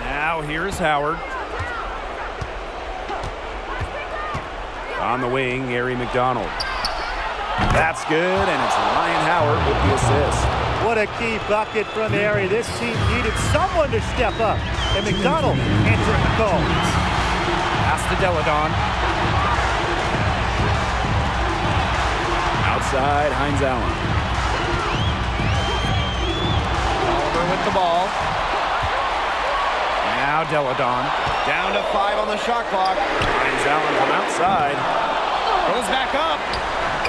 Now here's Howard. On the wing, Gary McDonald. That's good, and it's Ryan Howard with the assist. What a key bucket from Harry. This team needed someone to step up, and McDonald answering the call. Pass to Deladon. Outside, Hines Allen. With the ball. Now Deladon. Down to 5 on the shot clock. Hines Allen from outside. Goes back up.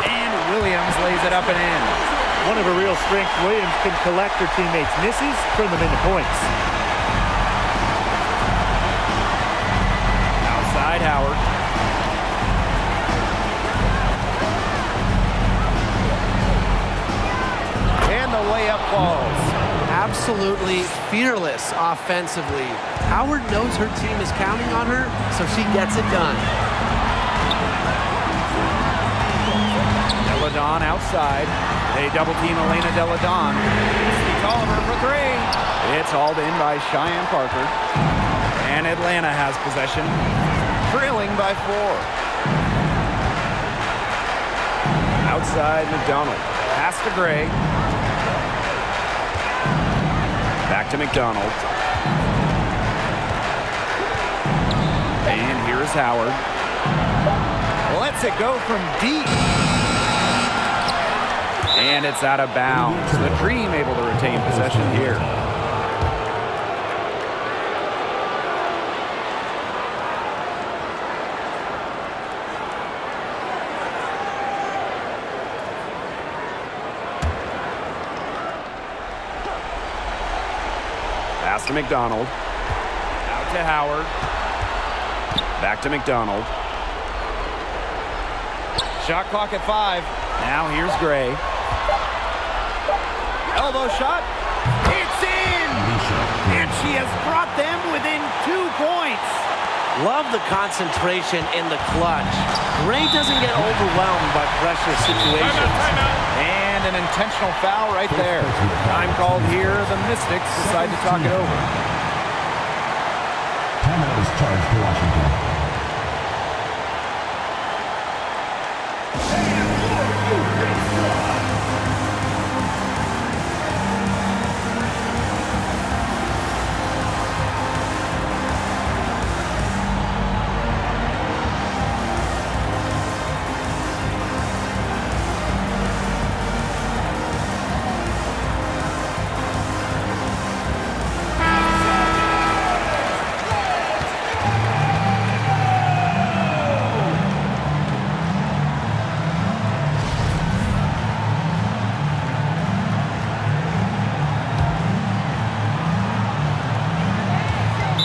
And Williams lays it up and in. One of her real strengths, Williams can collect her teammates' misses, turn them into points. Outside Howard. And the layup falls. Absolutely fearless offensively. Howard knows her team is counting on her, so she gets it done. Deladon outside. They double team Elena Deladon. Tolliver for 3. It's hauled in by Cheyenne Parker. And Atlanta has possession, trailing by 4. Outside McDonald. Pass to Gray. Back to McDonald. And here's Howard. Lets it go from deep. And it's out of bounds. The Dream able to retain possession here. Pass to McDonald. Out to Howard. Back to McDonald. Shot clock at 5. Now here's Gray. Elbow shot. It's in! Love the concentration in the clutch. Gray doesn't get overwhelmed by pressure situations. And an intentional foul right there. Time called here. The Mystics decide to talk it over. Timeout is charged to Washington.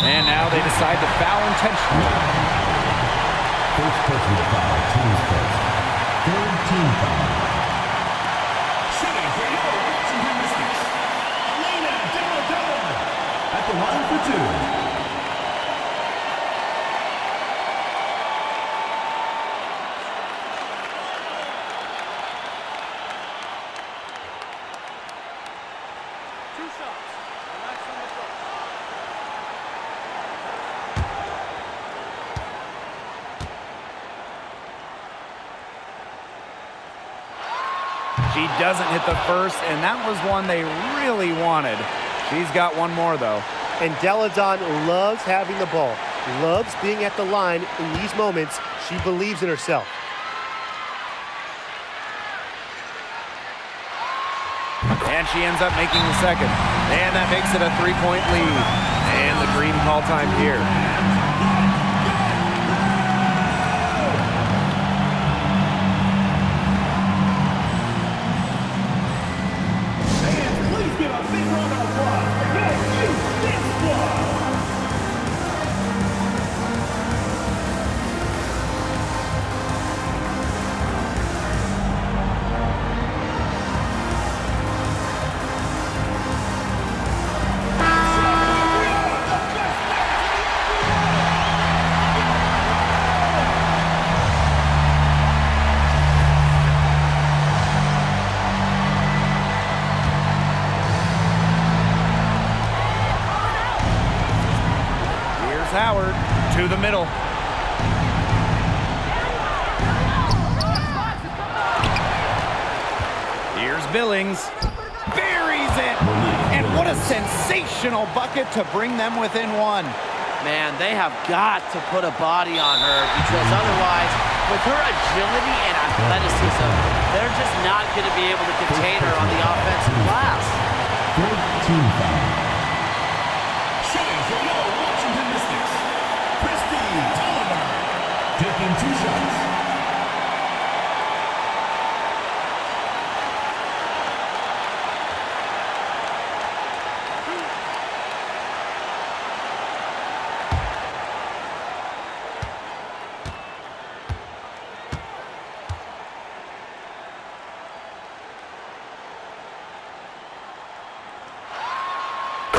And now they decide to foul intentionally. First personal foul, team's first. Third team foul. Shooting for your Washington Mystics, Elena Della at the line for two. She doesn't hit the first, and that was one they really wanted. She's got one more, though. And Deladon loves having the ball, loves being at the line in these moments. She believes in herself. And she ends up making the second. And that makes it a 3-point lead. And the green call time here. Please give a big round of applause for your Houston squad. Howard to the middle. Here's Billings. Buries it! And what a sensational bucket to bring them within one. Man, they have got to put a body on her because otherwise, with her agility and athleticism, they're just not going to be able to contain her on the offensive glass. Third team foul. Taking 2 shots.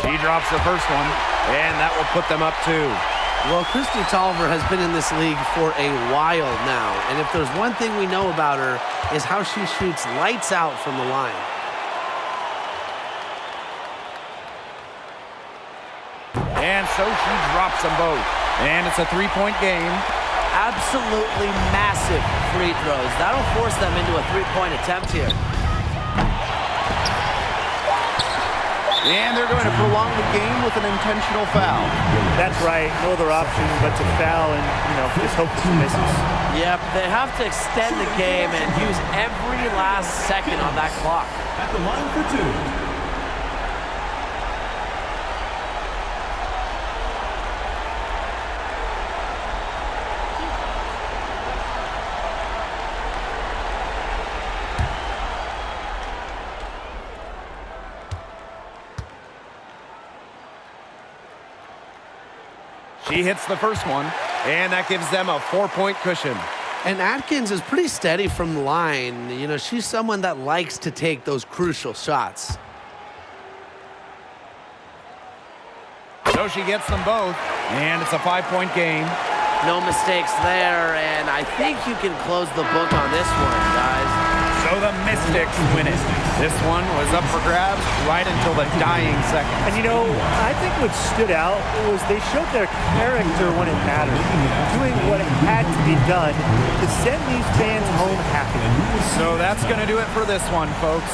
She drops the first one, and that will put them up 2. Well, Christy Tolliver has been in this league for a while now, and if there's one thing we know about her is how she shoots lights out from the line. And so she drops them both. And it's a 3-point game. Absolutely massive free throws. That'll force them into a 3-point attempt here. And they're going to prolong the game with an intentional foul. That's right. No other option but to foul and, just hope she misses. Yep, they have to extend the game and use every last second on that clock. At the line for 2. She hits the first one, and that gives them a 4-point cushion. And Atkins is pretty steady from the line. She's someone that likes to take those crucial shots. So she gets them both, And it's a 5-point game. No mistakes there, and I think you can close the book on this one, guys. So the Mystics win it. This one was up for grabs right until the dying seconds. And you know, I think what stood out was they showed their character when it mattered, doing what had to be done to send these fans home happy. So that's going to do it for this one, folks.